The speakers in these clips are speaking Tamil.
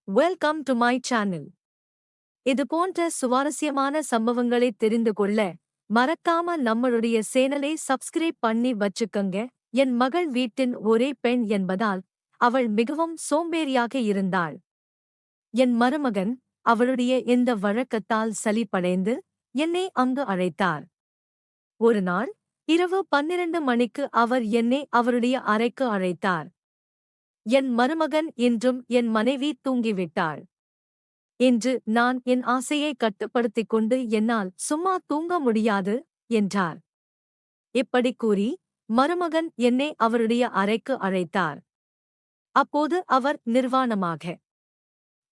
Welcome to my channel. இது போன்ற சுவாரஸ்யமான சம்பவங்களை தெரிந்து கொள்ள மறக்காம நம்மளுடைய சேனலை சப்ஸ்கிரைப் பண்ணி வச்சுக்கங்க. என் மகள் வீட்டின் ஒரே பெண் என்பதால் அவள் மிகவும் சோம்பேறியாக இருந்தாள். என் மருமகன் அவளுடைய இந்த வழக்கத்தால் சலிப்படைந்து என்னை அங்கு அழைத்தார். ஒரு நாள் இரவு 12 மணிக்கு அவர் என்னை அவருடைய அறைக்கு அழைத்தார். என் மருமகன் இன்றும் என் மனைவி தூங்கிவிட்டாள். இன்று நான் என் ஆசையை கட்டுப்படுத்திக் கொண்டு என்னால் சும்மா தூங்க முடியாது என்றார். இப்படி கூறி மருமகன் என்னை அவருடைய அறைக்கு அழைத்தார். அப்போது அவர் நிர்வாணமாக,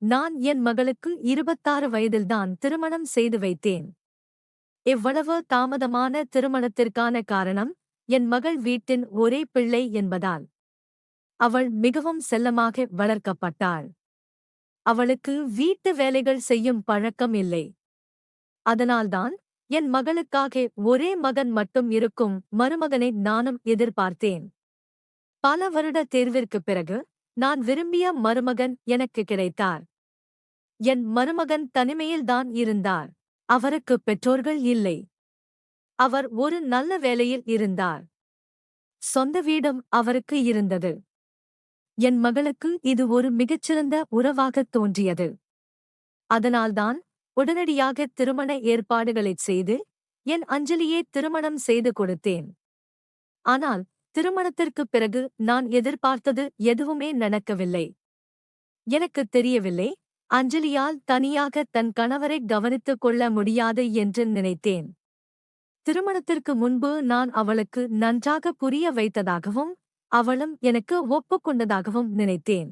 நான் என் மகளுக்கு 26 வயதில்தான் திருமணம் செய்து வைத்தேன். இவ்வளவு தாமதமான திருமணத்திற்கான காரணம் என் மகள் வீட்டின் ஒரே பிள்ளை என்பதால். அவள் மிகவும் செல்லமாக வளர்க்கப்பட்டாள். அவளுக்கு வீட்டு வேலைகள் செய்யும் பழக்கம் இல்லை. அதனால்தான் என் மகளுக்காக ஒரே மகன் மட்டும் இருக்கும் மருமகனை நானும் எதிர்பார்த்தேன். பல வருட தேர்விற்குப் பிறகு நான் விரும்பிய மருமகன் எனக்கு கிடைத்தார். என் மருமகன் தனிமையில்தான் இருந்தார். அவருக்கு பெற்றோர்கள் இல்லை. அவர் ஒரு நல்ல வேலையில் இருந்தார். சொந்த வீடும் அவருக்கு இருந்தது. என் மகளுக்கு இது ஒரு மிகச்சிறந்த உறவாகத் தோன்றியது. அதனால்தான் உடனடியாக திருமண ஏற்பாடுகளைச் செய்து என் அஞ்சலியை திருமணம் செய்து கொடுத்தேன். ஆனால் திருமணத்திற்குப் பிறகு நான் எதிர்பார்த்தது எதுவுமே நடக்கவில்லை. எனக்குத் தெரியவில்லை, அஞ்சலியால் தனியாக தன் கணவரை கவனித்துக் கொள்ள முடியாது என்று நினைத்தேன். திருமணத்திற்கு முன்பு நான் அவளுக்கு நன்றாக புரிய வைத்ததாகவும் அவளும் எனக்கு ஒப்புக்கொண்டதாகவும் நினைத்தேன்.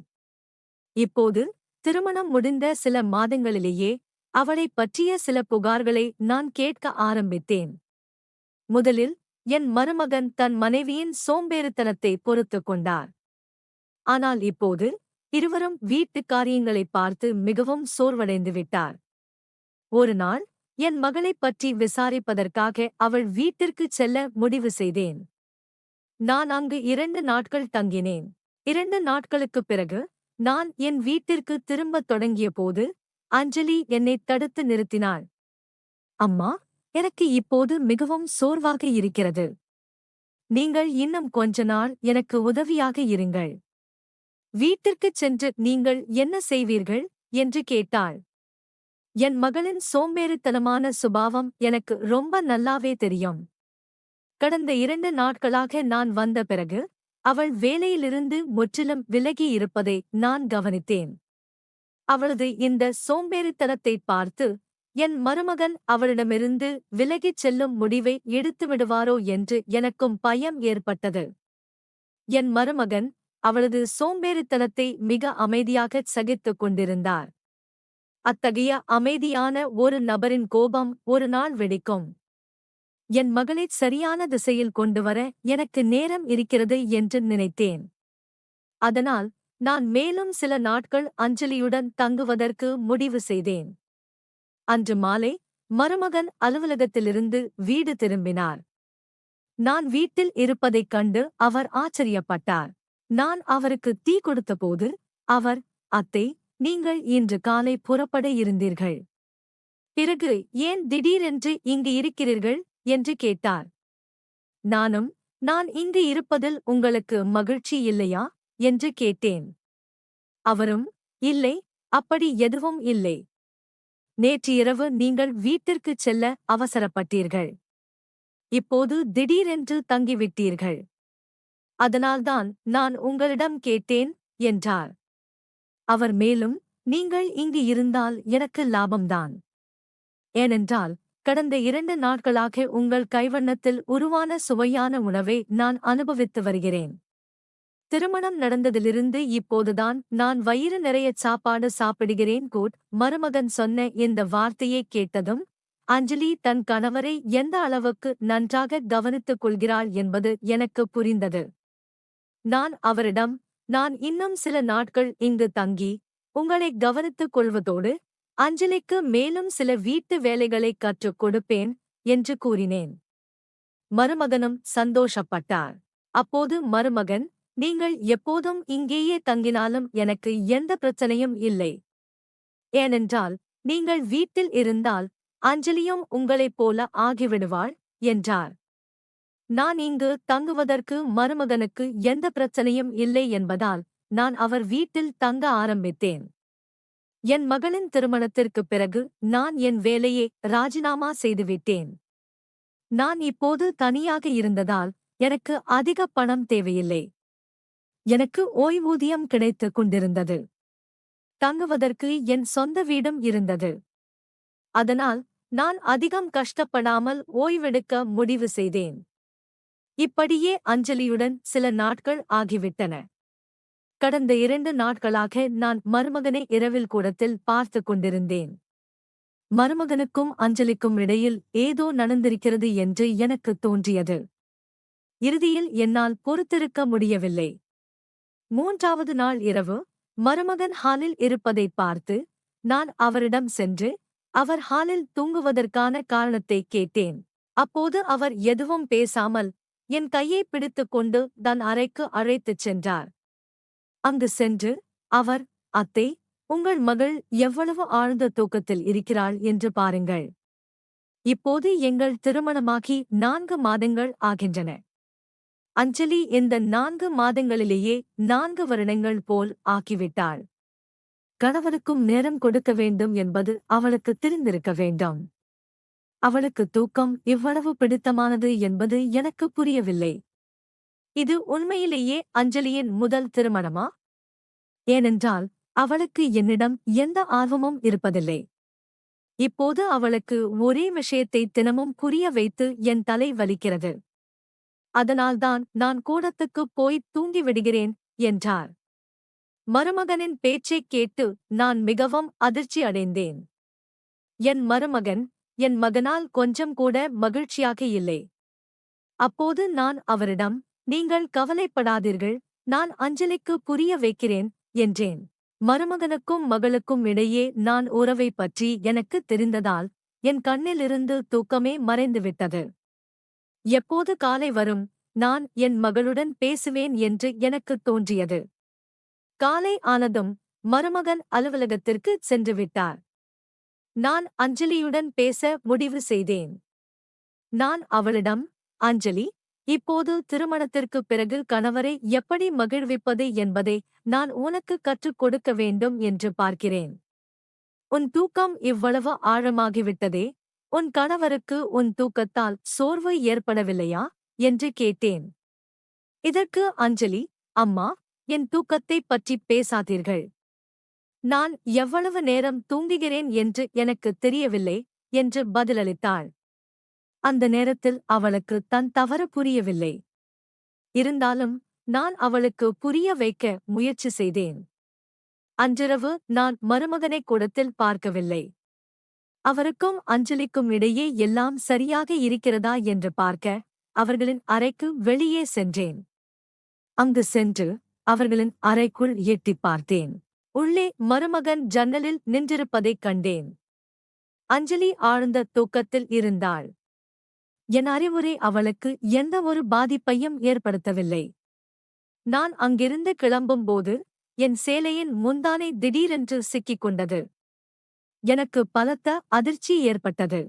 இப்போது திருமணம் முடிந்த சில மாதங்களிலேயே அவளைப் பற்றிய சில புகார்களை நான் கேட்க ஆரம்பித்தேன். முதலில் என் மருமகன் தன் மனைவியின் சோம்பேறித்தனத்தை பொறுத்துக் கொண்டார். ஆனால் இப்போது இருவரும் வீட்டுக் காரியங்களைப் பார்த்து மிகவும் சோர்வடைந்து விட்டார். ஒரு நாள் என் மகளைப் பற்றி விசாரிப்பதற்காக அவள் வீட்டிற்குச் செல்ல முடிவு செய்தேன். நான் அங்கு 2 நாட்கள் தங்கினேன். 2 நாட்களுக்குப் பிறகு நான் என் வீட்டிற்கு திரும்பத் தொடங்கியபோது அஞ்சலி என்னைத் தடுத்து நிறுத்தினாள். அம்மா, எனக்கு இப்போது மிகவும் சோர்வாக இருக்கிறது. நீங்கள் இன்னும் கொஞ்ச நாள் எனக்கு உதவியாக இருங்கள். வீட்டிற்குச் சென்று நீங்கள் என்ன செய்வீர்கள் என்று கேட்டாள். என் மகளின் சோம்பேறித்தனமான சுபாவம் எனக்கு ரொம்ப நல்லாவே தெரியும். கடந்த 2 நாட்களாக நான் வந்த பிறகு அவள் வேலையிலிருந்து முற்றிலும் விலகி இருப்பதை நான் கவனித்தேன். அவளது இந்த சோம்பேறித்தனத்தைப் பார்த்து என் மருமகன் அவளிடமிருந்து விலகிச் செல்லும் முடிவை எடுத்துவிடுவாரோ என்று எனக்கும் பயம் ஏற்பட்டது. என் மருமகன் அவளது சோம்பேறித்தனத்தை மிக அமைதியாகச் சகித்துக் கொண்டிருந்தார். அத்தகைய அமைதியான ஒரு நபரின் கோபம் ஒரு நாள் வெடிக்கும். என் மகளைச் சரியான திசையில் கொண்டுவர எனக்கு நேரம் இருக்கிறது என்று நினைத்தேன். அதனால் நான் மேலும் சில நாட்கள் அஞ்சலியுடன் தங்குவதற்கு முடிவு செய்தேன். அன்று மாலை மருமகன் அலுவலகத்திலிருந்து வீடு திரும்பினார். நான் வீட்டில் இருப்பதைக் கண்டு அவர் ஆச்சரியப்பட்டார். நான் அவருக்கு டீ கொடுத்தபோது அவர், அத்தை, நீங்கள் இன்று காலை புறப்பட இருந்தீர்கள். பிறகு ஏன் திடீரென்று இங்கு இருக்கிறீர்கள் என்று கேட்டார். நானும், நான் இங்கு இருப்பதில் உங்களுக்கு மகிழ்ச்சி இல்லையா என்று கேட்டேன். அவரும், இல்லை, அப்படி எதுவும் இல்லை. நேற்று இரவு நீங்கள் வீட்டிற்குச் செல்ல அவசரப்பட்டீர்கள். இப்போது திடீரென்று தங்கிவிட்டீர்கள். அதனால்தான் நான் உங்களிடம் கேட்டேன் என்றார். அவர் மேலும், நீங்கள் இங்கு இருந்தால் எனக்கு லாபம்தான். ஏனென்றால் கடந்த 2 நாட்களாக உங்கள் கைவண்ணத்தில் உருவான சுவையான உணவை நான் அனுபவித்து வருகிறேன். திருமணம் நடந்ததிலிருந்து இப்போதுதான் நான் வயிறு நிறைய சாப்பாடு சாப்பிடுகிறேன். மருமகன் சொன்ன இந்த வார்த்தையைக் கேட்டதும் அஞ்சலி தன் கணவரை எந்த அளவுக்கு நன்றாக கவனித்துக் கொள்கிறாள் என்பது எனக்கு புரிந்தது. நான் அவரிடம், நான் இன்னும் சில நாட்கள் இங்கு தங்கி உங்களை கவனித்துக் கொள்வதோடு அஞ்சலிக்கு மேலும் சில வீட்டு வேலைகளை கற்றுக் கொடுப்பேன் என்று கூறினேன். மருமகனும் சந்தோஷப்பட்டார். அப்போது மருமகன், நீங்கள் எப்போதும் இங்கேயே தங்கினாலும் எனக்கு எந்த பிரச்சனையும் இல்லை. ஏனென்றால் நீங்கள் வீட்டில் இருந்தால் அஞ்சலியும் உங்களைப் போல ஆகிவிடுவாள் என்றார். நான் இங்கு தங்குவதற்கு மருமகனுக்கு எந்த பிரச்சனையும் இல்லை என்பதால் நான் அவர் வீட்டில் தங்க ஆரம்பித்தேன். என் மகளின் திருமணத்திற்குப் பிறகு நான் என் வேலையை ராஜினாமா செய்துவிட்டேன். நான் இப்போது தனியாக இருந்ததால் எனக்கு அதிக பணம் தேவையில்லை. எனக்கு ஓய்வூதியம் கிடைத்துக் கொண்டிருந்தது. தங்குவதற்கு என் சொந்த வீடும் இருந்தது. அதனால் நான் அதிகம் கஷ்டப்படாமல் ஓய்வெடுக்க முடிவு செய்தேன். இப்படியே அஞ்சலியுடன் சில நாட்கள் ஆகிவிட்டன. கடந்த 2 நாட்களாக நான் மருமகனை இரவில் கூடத்தில் பார்த்துக் கொண்டிருந்தேன். மருமகனுக்கும் அஞ்சலிக்கும் இடையில் ஏதோ நடந்திருக்கிறது என்று எனக்குத் தோன்றியது. இறுதியில் என்னால் பொறுத்திருக்க முடியவில்லை. 3வது நாள் இரவு மருமகன் ஹாலில் இருப்பதைப் பார்த்து நான் அவரிடம் சென்று அவர் ஹாலில் தூங்குவதற்கான காரணத்தைக் கேட்டேன். அப்போது அவர் எதுவும் பேசாமல் என் கையைப் பிடித்துக் கொண்டு தன் அறைக்கு அழைத்துச் சென்றார். அங்கு சென்று அவர், அத்தை, உங்கள் மகள் எவ்வளவு ஆழ்ந்த தூக்கத்தில் இருக்கிறாள் என்று பாருங்கள். இப்போது எங்கள் திருமணமாகி 4 மாதங்கள் ஆகின்றன. அஞ்சலி இந்த 4 மாதங்களிலேயே 4 வருடங்கள் போல் ஆக்கிவிட்டாள். கணவனுக்கும் நேரம் கொடுக்க வேண்டும் என்பது அவளுக்கு தெரிந்திருக்க வேண்டும். அவளுக்கு தூக்கம் இவ்வளவு பிடித்தமானது என்பது எனக்கு புரியவில்லை. இது உண்மையிலேயே அஞ்சலியின் முதல் திருமணமா? ஏனென்றால் அவளுக்கு என்னிடம் எந்த ஆர்வமும் இருப்பதில்லை. இப்போது அவளுக்கு ஒரே விஷயத்தை தினமும் புரிய வைத்து என் தலை வலிக்கிறது. அதனால்தான் நான் கூடத்துக்குப் போய் தூங்கிவிடுகிறேன் என்றார். மருமகனின் பேச்சைக் கேட்டு நான் மிகவும் அதிர்ச்சி அடைந்தேன். என் மருமகன் என் மகனால் கொஞ்சம் கூட மகிழ்ச்சியாக இல்லை. அப்போது நான் அவரிடம், நீங்கள் கவலைப்படாதீர்கள், நான் அஞ்சலிக்கு புரிய வைக்கிறேன் என்றேன். மருமகனுக்கும் மகளுக்கும் இடையே நான் உறவை பற்றி எனக்கு தெரிந்ததால் என் கண்ணிலிருந்து தூக்கமே மறைந்துவிட்டது. எப்போது காலை வரும், நான் என் மகளுடன் பேசுவேன் என்று எனக்குத் தோன்றியது. காலை ஆனதும் மருமகன் அலுவலகத்திற்கு சென்றுவிட்டார். நான் அஞ்சலியுடன் பேச முடிவு செய்தேன். நான் அவளிடம், அஞ்சலி, இப்போது திருமணத்திற்குப் பிறகு கணவரை எப்படி மகிழ்விப்பது என்பதை நான் உனக்கு கற்றுக் கொடுக்க வேண்டும் என்று பார்க்கிறேன். உன் தூக்கம் இவ்வளவு ஆழமாகிவிட்டதே, உன் கணவருக்கு உன் தூக்கத்தால் சோர்வு ஏற்படவில்லையா என்று கேட்டேன். இதற்கு அஞ்சலி, அம்மா, என் தூக்கத்தைப் பற்றிப் பேசாதீர்கள். நான் எவ்வளவு நேரம் தூங்குகிறேன் என்று எனக்குத் தெரியவில்லை என்று பதிலளித்தாள். அந்த நேரத்தில் அவளுக்கு தன் தவறு புரியவில்லை. இருந்தாலும் நான் அவளுக்கு புரிய வைக்க முயற்சி செய்தேன். அன்றிரவு நான் மருமகனை கூடத்தில் பார்க்கவில்லை. அவருக்கும் அஞ்சலிக்கும் இடையே எல்லாம் சரியாக இருக்கிறதா என்று பார்க்க அவர்களின் அறைக்கு வெளியே சென்றேன். அங்கு சென்று அவர்களின் அறைக்குள் எட்டிப் பார்த்தேன். உள்ளே மருமகன் ஜன்னலில் நின்றிருப்பதைக் கண்டேன். அஞ்சலி ஆழ்ந்த தூக்கத்தில் இருந்தாள். என் அறிவுரை அவளுக்கு எந்த ஒரு பாதிப்பையும் ஏற்படுத்தவில்லை. நான் அங்கிருந்து கிளம்பும்போது என் சேலையின் முந்தானை திடீரென்று சிக்கிக் கொண்டது. எனக்கு பலத்த அதிர்ச்சி ஏற்பட்டது.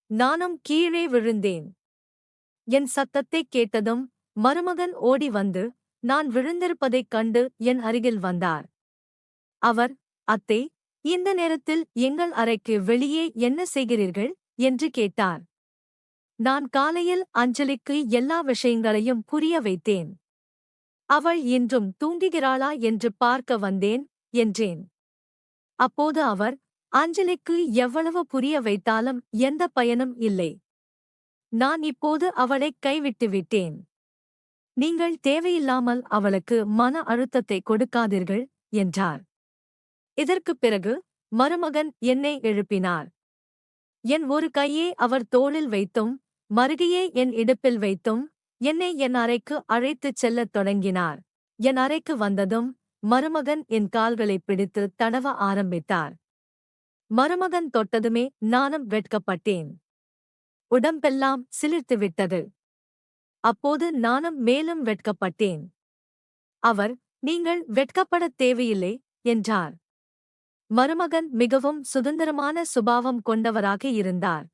நானும் கீழே விழுந்தேன். என் சத்தத்தைக் கேட்டதும் மருமகன் ஓடி வந்து நான் விழுந்திருப்பதைக் கண்டு என் அருகில் வந்தார். அவர், அத்தை, இந்த நேரத்தில் எங்கள் அறைக்கு வெளியே என்ன செய்கிறீர்கள் என்று கேட்டார். நான் காலையில் அஞ்சலிக்கு எல்லா விஷயங்களையும் புரிய வைத்தேன். அவள் இன்றும் தூங்குகிறாளா என்று பார்க்க வந்தேன் என்றேன். அப்போது அவர், அஞ்சலிக்கு எவ்வளவு புரிய வைத்தாலும் எந்த பயனும் இல்லை. நான் இப்போது அவளைக் கைவிட்டு விட்டேன். நீங்கள் தேவையில்லாமல் அவளுக்கு மன அழுத்தத்தை கொடுக்காதீர்கள் என்றார். இதற்குப் பிறகு மருமகன் என்னை எழுப்பினார். என் ஒரு கையை அவர் தோளில் வைத்தும் மறுகையை என் இடுப்பில் வைத்தும் என்னை என் அறைக்கு அழைத்துச் செல்லத் தொடங்கினார். என் அறைக்கு வந்ததும் மருமகன் என் கால்களைப் பிடித்து தடவ ஆரம்பித்தார். மருமகன் தொட்டதுமே நானும் வெட்கப்பட்டேன். உடம்பெல்லாம் சிலிர்த்துவிட்டது. அப்போது நானும் மேலும் வெட்கப்பட்டேன். அவர், நீங்கள் வெட்கப்படத் தேவையில்லை என்றார். மருமகன் மிகவும் சுதந்திரமான சுபாவம் கொண்டவராக இருந்தார்.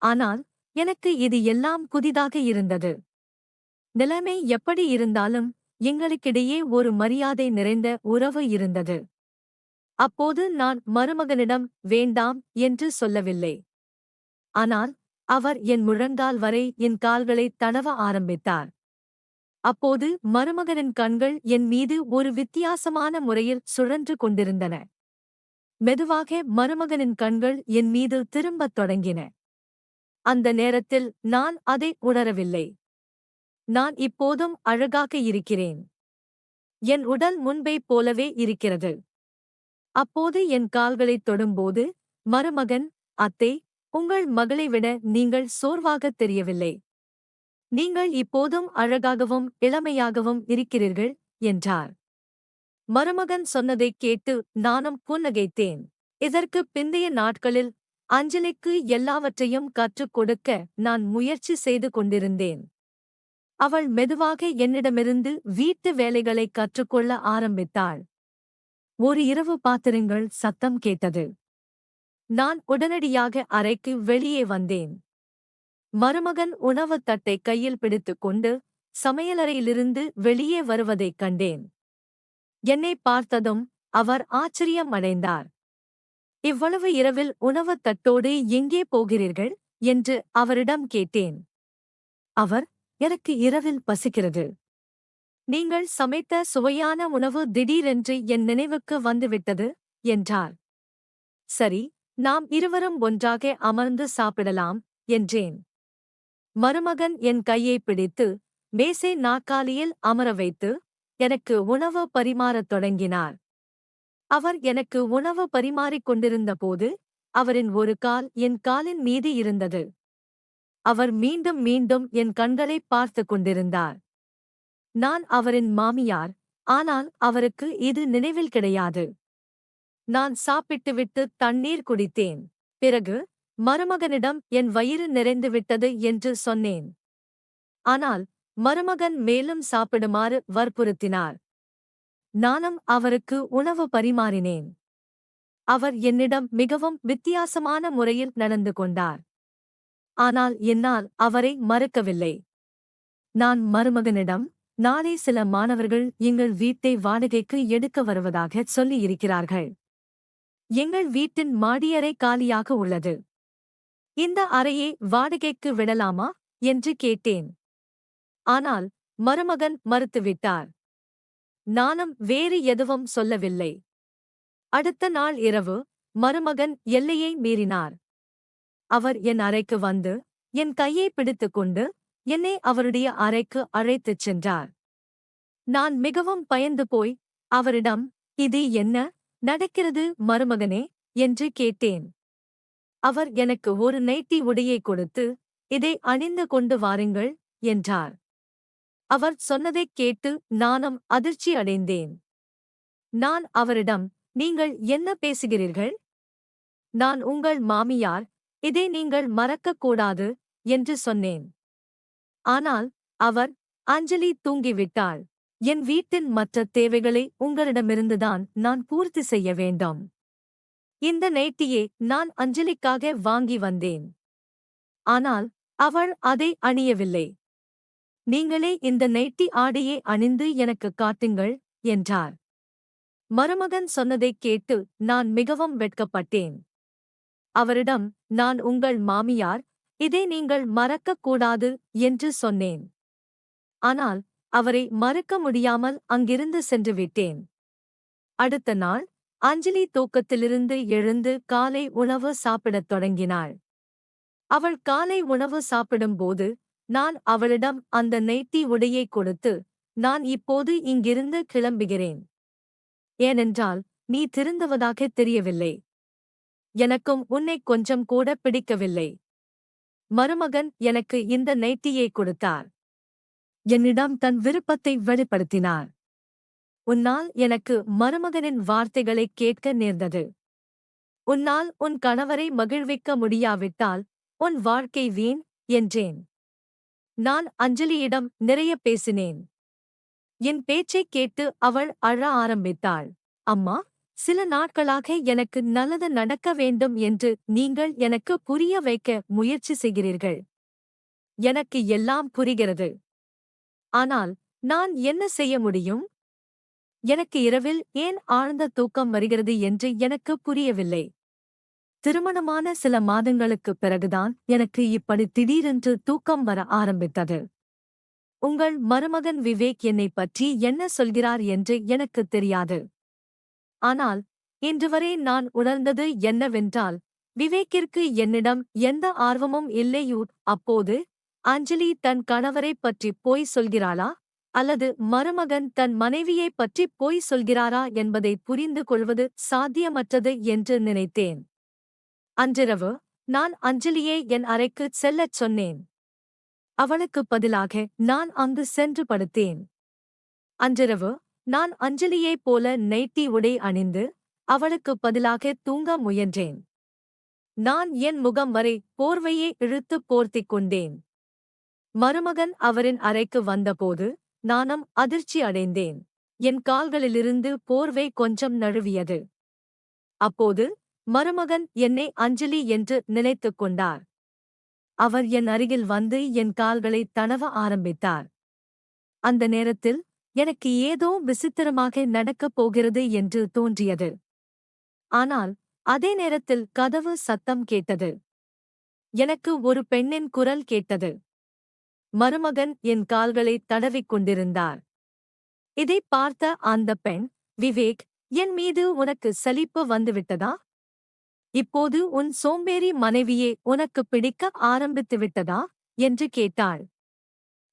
ஆனால் எனக்கு இது எல்லாம் புதிதாக இருந்தது. நிலைமை எப்படி இருந்தாலும் எங்களுக்கிடையே ஒரு மரியாதை நிறைந்த உறவு இருந்தது. அப்போது நான் மருமகனிடம் வேண்டாம் என்று சொல்லவில்லை. ஆனால் அவர் என் முழங்கால் வரை என் கால்களை தடவ ஆரம்பித்தார். அப்போது மருமகனின் கண்கள் என் மீது ஒரு வித்தியாசமான முறையில் சுழன்று கொண்டிருந்தன. மெதுவாக மருமகனின் கண்கள் என் மீது திரும்பத் தொடங்கின. அந்த நேரத்தில் நான் அதை உணரவில்லை. நான் இப்போதும் அழகாக இருக்கிறேன். என் உடல் முன்பைப் போலவே இருக்கிறது. அப்போது என் கால்களைத் தொடும்போது மருமகன், அத்தை, உங்கள் மகளை விட நீங்கள் சோர்வாகத் தெரியவில்லை. நீங்கள் இப்போதும் அழகாகவும் இளமையாகவும் இருக்கிறீர்கள் என்றார். மருமகன் சொன்னதைக் கேட்டு நானும் புன்னகைத்தேன். இதற்குப் பிந்தைய நாட்களில் அஞ்சலிக்கு எல்லாவற்றையும் கற்றுக் கொடுக்க நான் முயற்சி செய்து கொண்டிருந்தேன். அவள் மெதுவாக என்னிடமிருந்து வீட்டு வேலைகளைக் கற்றுக்கொள்ள ஆரம்பித்தாள். ஒரு இரவு பாத்திரங்கள் சத்தம் கேட்டது. நான் உடனடியாக அறைக்கு வெளியே வந்தேன். மருமகன் உணவுத் தட்டை கையில் பிடித்துக் கொண்டு சமையலறையிலிருந்து வெளியே வருவதைக் கண்டேன். என்னை பார்த்ததும் அவர் ஆச்சரியம் அடைந்தார். இவ்வளவு இரவில் உணவுத் தட்டோடு எங்கே போகிறீர்கள் என்று அவரிடம் கேட்டேன். அவர், எனக்கு இரவில் பசிக்கிறது. நீங்கள் சமைத்த சுவையான உணவு திடீரென்று என் நினைவுக்கு வந்துவிட்டது என்றார். சரி, நாம் இருவரும் ஒன்றாக அமர்ந்து சாப்பிடலாம் என்றேன். மருமகன் என் கையை பிடித்து மேசை நாற்காலியில் அமர வைத்து எனக்கு உணவு பரிமாறத் தொடங்கினார். அவர் எனக்கு உணவு பரிமாறிக் கொண்டிருந்தபோது அவரின் ஒரு கால் என் காலின் மீது இருந்தது. அவர் மீண்டும் மீண்டும் என் கண்களைப் பார்த்து கொண்டிருந்தார். நான் அவரின் மாமியார், ஆனால் அவருக்கு இது நினைவில் கிடையாது. நான் சாப்பிட்டுவிட்டு தண்ணீர் குடித்தேன். பிறகு மருமகனிடம் என் வயிறு நிறைந்துவிட்டது என்று சொன்னேன். ஆனால் மருமகன் மேலும் சாப்பிடுமாறு வற்புறுத்தினார். நானும் அவருக்கு உணவு பரிமாறினேன். அவர் என்னிடம் மிகவும் வித்தியாசமான முறையில் நடந்து கொண்டார். ஆனால் என்னால் அவரை மறுக்கவில்லை. நான் மருமகனிடம், நாளை சில மாணவர்கள் எங்கள் வீட்டை வாடகைக்கு எடுக்க வருவதாகச் சொல்லியிருக்கிறார்கள். எங்கள் வீட்டின் மாடியறை காலியாக உள்ளது. இந்த அறையை வாடகைக்கு விடலாமா என்று கேட்டேன். ஆனால் மருமகன் மறுத்துவிட்டார். நானும் வேறு எதுவும் சொல்லவில்லை. அடுத்த நாள் இரவு மருமகன் எல்லையை மீறினார். அவர் என் அறைக்கு வந்து என் கையை பிடித்துக்கொண்டு என்னை அவருடைய அறைக்கு அழைத்துச் சென்றார். நான் மிகவும் பயந்து போய் அவரிடம், இது என்ன நடக்கிறது மருமகனே என்று கேட்டேன். அவர் எனக்கு ஒரு நைட்டி உடையை கொடுத்து, இதை அணிந்து கொண்டு வாருங்கள் என்றார். அவர் சொன்னதைக் கேட்டு நானும் அதிர்ச்சி அடைந்தேன். நான் அவரிடம், நீங்கள் என்ன பேசுகிறீர்கள்? நான் உங்கள் மாமியார், இதை நீங்கள் மறக்கக்கூடாது என்று சொன்னேன். ஆனால் அவர், அஞ்சலி தூங்கிவிட்டாள். என் வீட்டின் மற்ற தேவைகளை உங்களிடமிருந்துதான் நான் பூர்த்தி செய்ய வேண்டும். இந்த நைட்டியை நான் அஞ்சலிக்காக வாங்கி வந்தேன். ஆனால் அவள் அதை அணியவில்லை. நீங்களே இந்த நைட்டி ஆடையை அணிந்து எனக்குக் காட்டுங்கள் என்றார். மருமகன் சொன்னதைக் கேட்டு நான் மிகவும் வெட்கப்பட்டேன். அவரிடம், நான் உங்கள் மாமியார், இதை நீங்கள் மறக்கக்கூடாது என்று சொன்னேன். ஆனால் அவரை மறுக்க முடியாமல் அங்கிருந்து சென்றுவிட்டேன். அடுத்த நாள் அஞ்சலி தூக்கத்திலிருந்து எழுந்து காலை உணவு சாப்பிடத் தொடங்கினாள். அவள் காலை உணவு சாப்பிடும்போது நான் அவளிடம் அந்த நைட்டி உடையை கொடுத்து, நான் இப்போது இங்கிருந்து கிளம்புகிறேன். ஏனென்றால் நீ திருந்துவதாகத் தெரியவில்லை. எனக்கும் உன்னைக் கொஞ்சம் கூட பிடிக்கவில்லை. மருமகன் எனக்கு இந்த நைட்டியை கொடுத்தார். என்னிடம் தன் விருப்பத்தை வெளிப்படுத்தினார். உன்னால் எனக்கு மருமகனின் வார்த்தைகளைக் கேட்க நேர்ந்தது. உன்னால் உன் கணவரை மகிழ்விக்க முடியாவிட்டால் உன் வாழ்க்கை வீண் என்றேன். நான் அஞ்சலியிடம் நிறைய பேசினேன். என் பேச்சைக் கேட்டு அவள் அழ ஆரம்பித்தாள். அம்மா, சில நாட்களாக எனக்கு நல்லது நடக்க வேண்டும் என்று நீங்கள் எனக்கு புரிய வைக்க முயற்சி செய்கிறீர்கள். எனக்கு எல்லாம் புரிகிறது. ஆனால் நான் என்ன செய்ய முடியும்? எனக்கு இரவில் ஏன் ஆழ்ந்த தூக்கம் வருகிறது என்று எனக்கு புரியவில்லை. திருமணமான சில மாதங்களுக்குப் பிறகுதான் எனக்கு இப்படி திடீரென்று தூக்கம் வர ஆரம்பித்தது. உங்கள் மருமகன் விவேக் என்னைப் பற்றி என்ன சொல்கிறார் என்று எனக்குத் தெரியாது. ஆனால் இன்றுவரை நான் உணர்ந்தது என்னவென்றால், விவேக்கிற்கு என்னிடம் எந்த ஆர்வமும் இல்லையூட். அப்போது அஞ்சலி தன் கணவரைப் பற்றி பொய் சொல்கிறாளா, அல்லது மருமகன் தன் மனைவியைப் பற்றி பொய் சொல்கிறாரா என்பதை புரிந்து கொள்வது சாத்தியமற்றது என்று நினைத்தேன். அன்றிரவு நான் அஞ்சலியை என் அறைக்குச் செல்லச் சொன்னேன். அவளுக்குப் பதிலாக நான் அங்கு சென்று படுத்தேன். அன்றிரவு நான் அஞ்சலியைப் போல நைட்டி உடை அணிந்து அவளுக்குப் பதிலாக தூங்க முயன்றேன். நான் என் முகம் வரை போர்வையை இழுத்துப் போர்த்திக் கொண்டேன். மருமகன் அவரின் அறைக்கு வந்தபோது நானும் அதிர்ச்சி அடைந்தேன். என் கால்களிலிருந்து போர்வை கொஞ்சம் நழுவியது. அப்போது மருமகன் என்னை அஞ்சலி என்று நினைத்துக் கொண்டார். அவர் என் அருகில் வந்து என் கால்களை தடவ ஆரம்பித்தார். அந்த நேரத்தில் எனக்கு ஏதோ விசித்திரமாக நடக்கப் போகிறது என்று தோன்றியது. ஆனால் அதே நேரத்தில் கதவு சத்தம் கேட்டது. எனக்கு ஒரு பெண்ணின் குரல் கேட்டது. மருமகன் என் கால்களை தடவிக் கொண்டிருந்தார். இதைப் பார்த்த அந்த பெண், விவேக், என் மீது உனக்கு சலிப்பு வந்துவிட்டதா? இப்போது உன் சோம்பேறி மனைவியே உனக்கு பிடிக்க ஆரம்பித்துவிட்டதா என்று கேட்டாள்.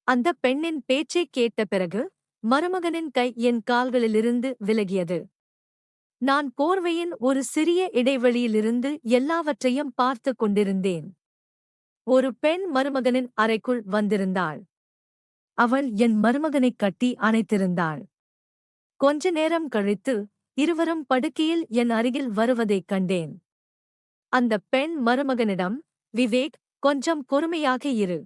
அந்த பெண்ணின் பேச்சைக் கேட்ட பிறகு மருமகனின் கை என் கால்களிலிருந்து விலகியது. நான் போர்வையின் ஒரு சிறிய இடைவெளியிலிருந்து எல்லாவற்றையும் பார்த்துக் கொண்டிருந்தேன். ஒரு பெண் மருமகனின் அறைக்குள் வந்திருந்தாள். அவள் என் மருமகனைக் கட்டி அணைத்திருந்தாள். கொஞ்ச நேரம் கழித்து இருவரும் படுக்கையில் என் அருகில் வருவதைக் கண்டேன். அந்த பெண் மருமகனிடம், விவேக், கொஞ்சம் பொறுமையாக இரு.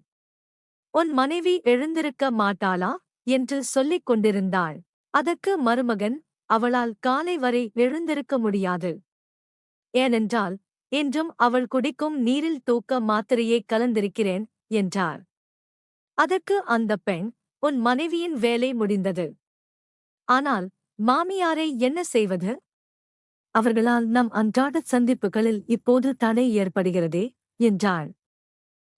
உன் மனைவி எழுந்திருக்க மாட்டாளா என்று சொல்லிக் கொண்டிருந்தாள். அதற்கு மருமகன், அவளால் காலை வரை எழுந்திருக்க முடியாது. ஏனென்றால் இன்றும் அவள் குடிக்கும் நீரில் தூக்க மாத்திரையை கலந்திருக்கிறேன் என்றார். அதற்கு அந்த பெண், உன் மனைவியின் வேலை முடிந்தது. ஆனால் மாமியாரை என்ன செய்வது? அவர்களால் நம் அன்றாட சந்திப்புகளில் இப்போது தடை ஏற்படுகிறதே என்றாள்.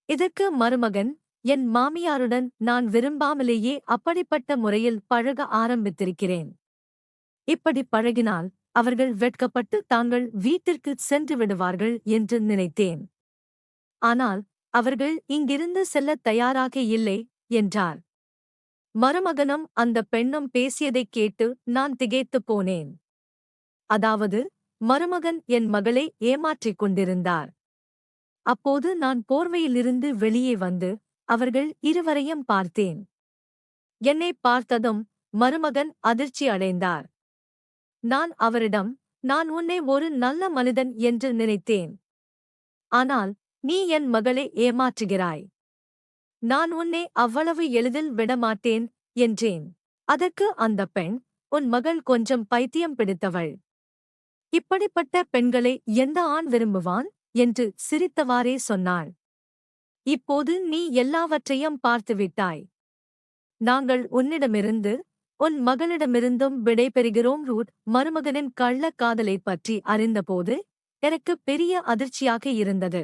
இதற்கு மருமகன், என் மாமியாருடன் நான் விரும்பாமலேயே அப்படிப்பட்ட முறையில் பழக ஆரம்பித்திருக்கிறேன். இப்படி பழகினால் அவர்கள் வெட்கப்பட்டு தாங்கள் வீட்டிற்குச் சென்று விடுவார்கள் என்று நினைத்தேன். ஆனால் அவர்கள் இங்கிருந்து செல்லத் தயாராக இல்லை என்றார். மருமகனும் அந்த பெண்ணும் பேசியதைக் கேட்டு நான் திகைத்துப் போனேன். அதாவது மருமகன் என் மகளை ஏமாற்றிக் கொண்டிருந்தார். அப்போது நான் போர்வையிலிருந்து வெளியே வந்து அவர்கள் இருவரையும் பார்த்தேன். என்னைப் பார்த்ததும் மருமகன் அதிர்ச்சி அடைந்தார். நான் அவரிடம், நான் உன்னை ஒரு நல்ல மனிதன் என்று நினைத்தேன். ஆனால் நீ என் மகளை ஏமாற்றுகிறாய். நான் உன்னை அவ்வளவு எளிதில் விடமாட்டேன் என்றேன். அதற்கு அந்த பெண், உன் மகள் கொஞ்சம் பைத்தியம் பிடித்தவள். இப்படிப்பட்ட பெண்களை எந்த ஆண் விரும்புவான் என்று சிரித்தவாறே சொன்னாள். இப்போது நீ எல்லாவற்றையும் பார்த்துவிட்டாய். நாங்கள் உன்னிடமிருந்து உன் மகளிடமிருந்தும் விடைபெறுகிறோம். ரூட் மருமகனின் கள்ளக் காதலைப் பற்றி அறிந்தபோது எனக்கு பெரிய அதிர்ச்சியாக இருந்தது.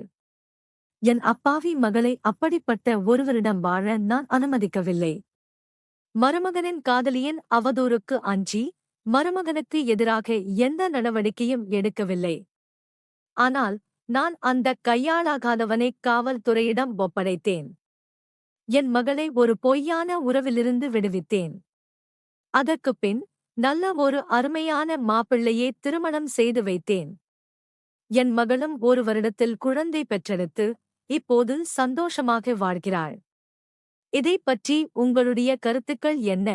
என் அப்பாவி மகளை அப்படிப்பட்ட ஒருவரிடம் வாழ நான் அனுமதிக்கவில்லை. மருமகனின் காதலியின் அவதூறுக்கு அஞ்சி மருமகனுக்கு எதிராக எந்த நடவடிக்கையும் எடுக்கவில்லை. ஆனால் நான் அந்த கையாளாகாதவனை காவல்துறையிடம் ஒப்படைத்தேன். என் மகளை ஒரு பொய்யான உறவிலிருந்து விடுவித்தேன். அதற்குப் பின் நல்ல ஒரு அருமையான மாப்பிள்ளையே திருமணம் செய்து வைத்தேன். என் மகளும் ஒரு வருடத்தில் குழந்தை பெற்றெடுத்து இப்போது சந்தோஷமாக வாழ்கிறாள். இதைப் பற்றி உங்களுடைய கருத்துக்கள் என்ன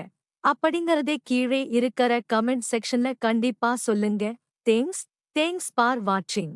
அப்படிங்கறதை கீழே இருக்கிற கமெண்ட் செக்ஷன்ல கண்டிப்பா சொல்லுங்க. தேங்க்ஸ் ஃபார் வாட்சிங்.